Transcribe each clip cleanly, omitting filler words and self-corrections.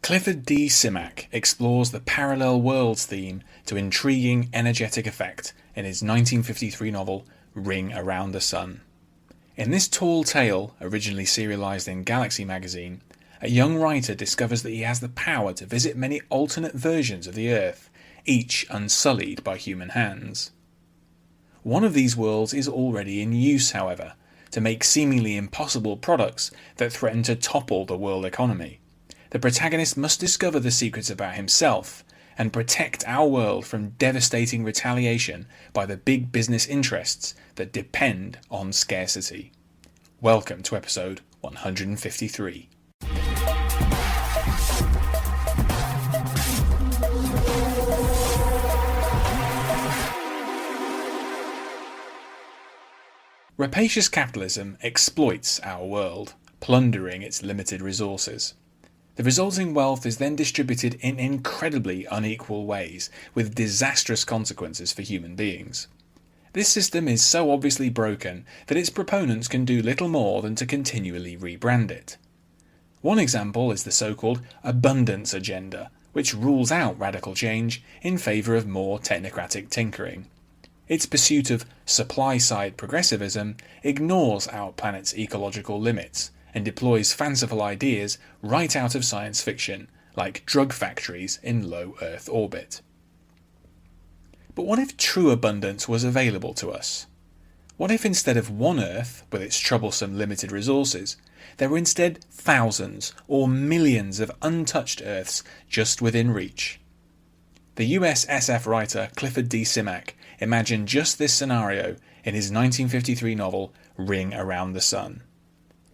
Clifford D. Simak explores the parallel worlds theme to intriguing, energetic effect in his 1953 novel Ring Around the Sun. In this tall tale, originally serialised in Galaxy magazine, a young writer discovers that he has the power to visit many alternate versions of the Earth, each unsullied by human hands. One of these worlds is already in use, however, to make seemingly impossible products that threaten to topple the world economy. The protagonist must discover the secrets about himself and protect our world from devastating retaliation by the big business interests that depend on scarcity. Welcome to episode 153. Rapacious capitalism exploits our world, plundering its limited resources. The resulting wealth is then distributed in incredibly unequal ways, with disastrous consequences for human beings. This system is so obviously broken that its proponents can do little more than to continually rebrand it. One example is the so-called abundance agenda, which rules out radical change in favour of more technocratic tinkering. Its pursuit of supply-side progressivism ignores our planet's ecological limits and deploys fanciful ideas right out of science fiction, like drug factories in low Earth orbit. But what if true abundance was available to us? What if instead of one Earth, with its troublesome limited resources, there were instead thousands or millions of untouched Earths just within reach? The US SF writer Clifford D. Simak imagined just this scenario in his 1953 novel Ring Around the Sun.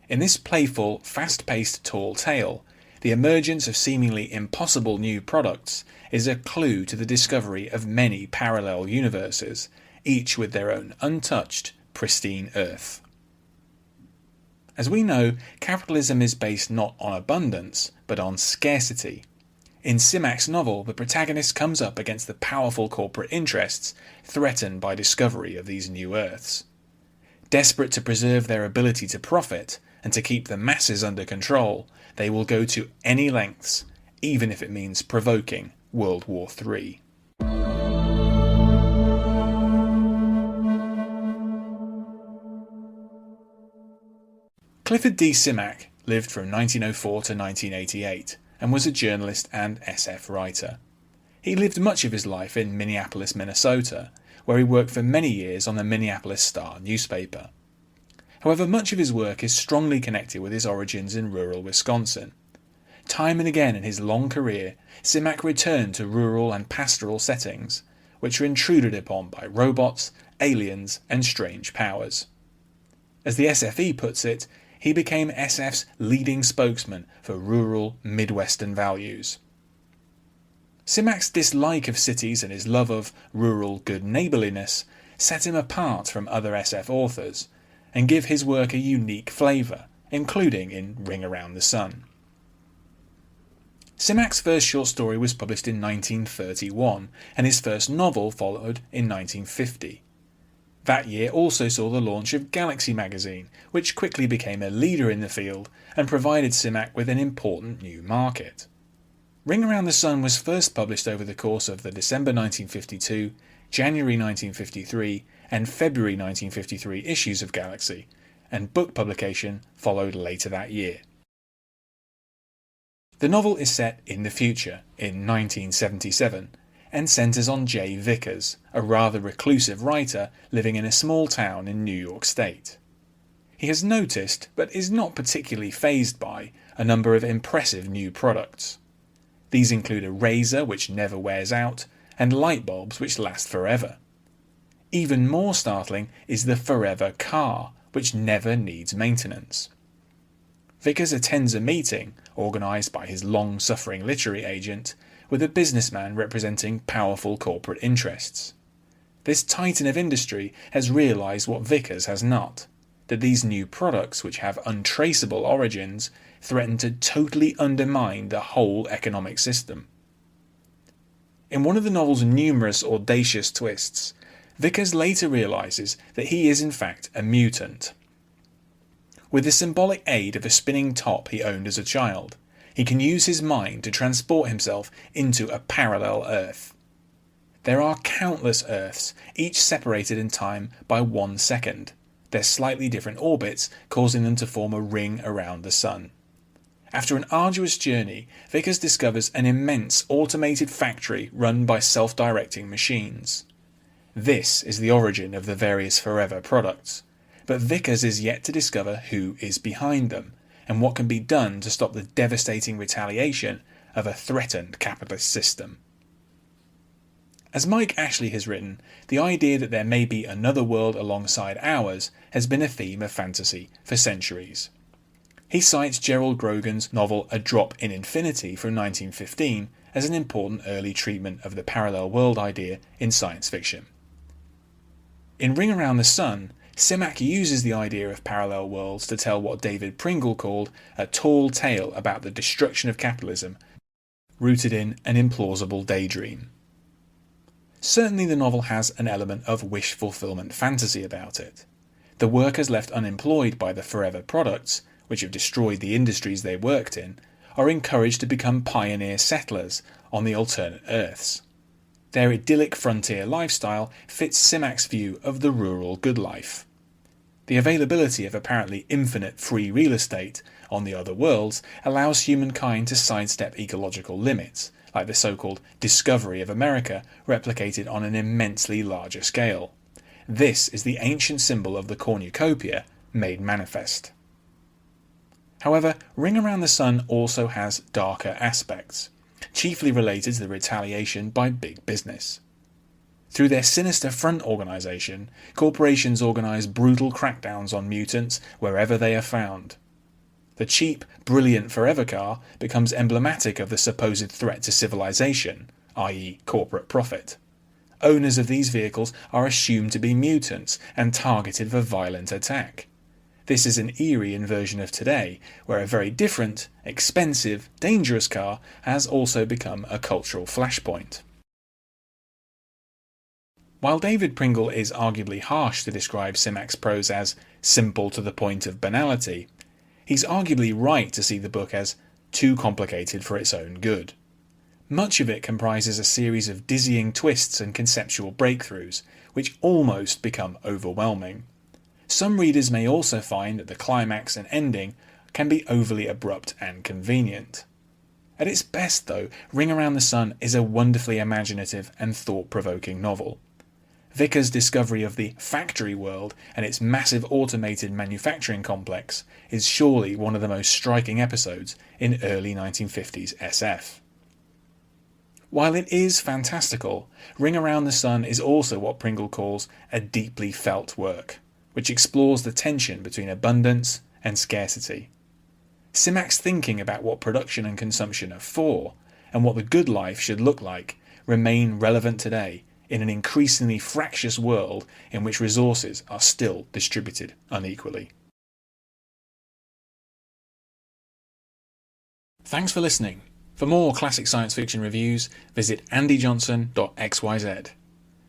In this playful, fast-paced tall tale, the emergence of seemingly impossible new products is a clue to the discovery of many parallel universes, each with their own untouched, pristine Earth. As we know, capitalism is based not on abundance, but on scarcity. In Simak's novel, the protagonist comes up against the powerful corporate interests threatened by discovery of these new Earths. Desperate to preserve their ability to profit and to keep the masses under control, they will go to any lengths, even if it means provoking World War III. Clifford D. Simak lived from 1904 to 1988 and was a journalist and SF writer. He lived much of his life in Minneapolis, Minnesota, where he worked for many years on the Minneapolis Star newspaper. However, much of his work is strongly connected with his origins in rural Wisconsin. Time and again in his long career, Simak returned to rural and pastoral settings, which were intruded upon by robots, aliens, and strange powers. As the SFE puts it, he became SF's leading spokesman for rural Midwestern values. Simak's dislike of cities and his love of rural good neighbourliness set him apart from other SF authors, and give his work a unique flavour, including in Ring Around the Sun. Simak's first short story was published in 1931, and his first novel followed in 1950. That year also saw the launch of Galaxy magazine, which quickly became a leader in the field and provided Simak with an important new market. Ring Around the Sun was first published over the course of the December 1952, January 1953, and February 1953 issues of Galaxy, and book publication followed later that year. The novel is set in the future, in 1977, and centres on Jay Vickers, a rather reclusive writer living in a small town in New York State. He has noticed, but is not particularly fazed by, a number of impressive new products. These include a razor which never wears out, and light bulbs which last forever. Even more startling is the forever car, which never needs maintenance. Vickers attends a meeting, organised by his long-suffering literary agent, with a businessman representing powerful corporate interests. This titan of industry has realised what Vickers has not, that these new products, which have untraceable origins, threaten to totally undermine the whole economic system. In one of the novel's numerous audacious twists, Vickers later realises that he is in fact a mutant. With the symbolic aid of a spinning top he owned as a child, he can use his mind to transport himself into a parallel Earth. There are countless Earths, each separated in time by 1 second, their slightly different orbits causing them to form a ring around the Sun. After an arduous journey, Vickers discovers an immense automated factory run by self-directing machines. This is the origin of the various Forever products, but Vickers is yet to discover who is behind them, and what can be done to stop the devastating retaliation of a threatened capitalist system. As Mike Ashley has written, the idea that there may be another world alongside ours has been a theme of fantasy for centuries. He cites Gerald Grogan's novel A Drop in Infinity from 1915 as an important early treatment of the parallel world idea in science fiction. In Ring Around the Sun, Simak uses the idea of parallel worlds to tell what David Pringle called a tall tale about the destruction of capitalism, rooted in an implausible daydream. Certainly the novel has an element of wish fulfillment fantasy about it. The workers left unemployed by the Forever products, which have destroyed the industries they worked in, are encouraged to become pioneer settlers on the alternate Earths. Their idyllic frontier lifestyle fits Simak's view of the rural good life. The availability of apparently infinite free real estate on the other worlds allows humankind to sidestep ecological limits, like the so-called discovery of America replicated on an immensely larger scale. This is the ancient symbol of the cornucopia made manifest. However, Ring Around the Sun also has darker aspects, chiefly related to the retaliation by big business. Through their sinister front organisation, corporations organise brutal crackdowns on mutants wherever they are found. The cheap, brilliant Forever car becomes emblematic of the supposed threat to civilization, i.e. corporate profit. Owners of these vehicles are assumed to be mutants and targeted for violent attack. This is an eerie inversion of today, where a very different, expensive, dangerous car has also become a cultural flashpoint. While David Pringle is arguably harsh to describe Simak's prose as simple to the point of banality, he's arguably right to see the book as too complicated for its own good. Much of it comprises a series of dizzying twists and conceptual breakthroughs, which almost become overwhelming. Some readers may also find that the climax and ending can be overly abrupt and convenient. At its best though, Ring Around the Sun is a wonderfully imaginative and thought-provoking novel. Vickers' discovery of the factory world and its massive automated manufacturing complex is surely one of the most striking episodes in early 1950s SF. While it is fantastical, Ring Around the Sun is also what Pringle calls a deeply felt work, which explores the tension between abundance and scarcity. Simak's thinking about what production and consumption are for, and what the good life should look like, remain relevant today in an increasingly fractious world in which resources are still distributed unequally. Thanks for listening. For more classic science fiction reviews, visit andyjohnson.xyz.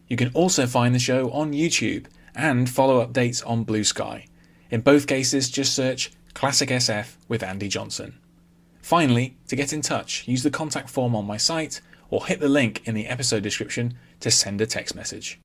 You can also find the show on YouTube and follow updates on Blue Sky. In both cases, just search Classic SF with Andy Johnson. Finally, to get in touch, use the contact form on my site or hit the link in the episode description to send a text message.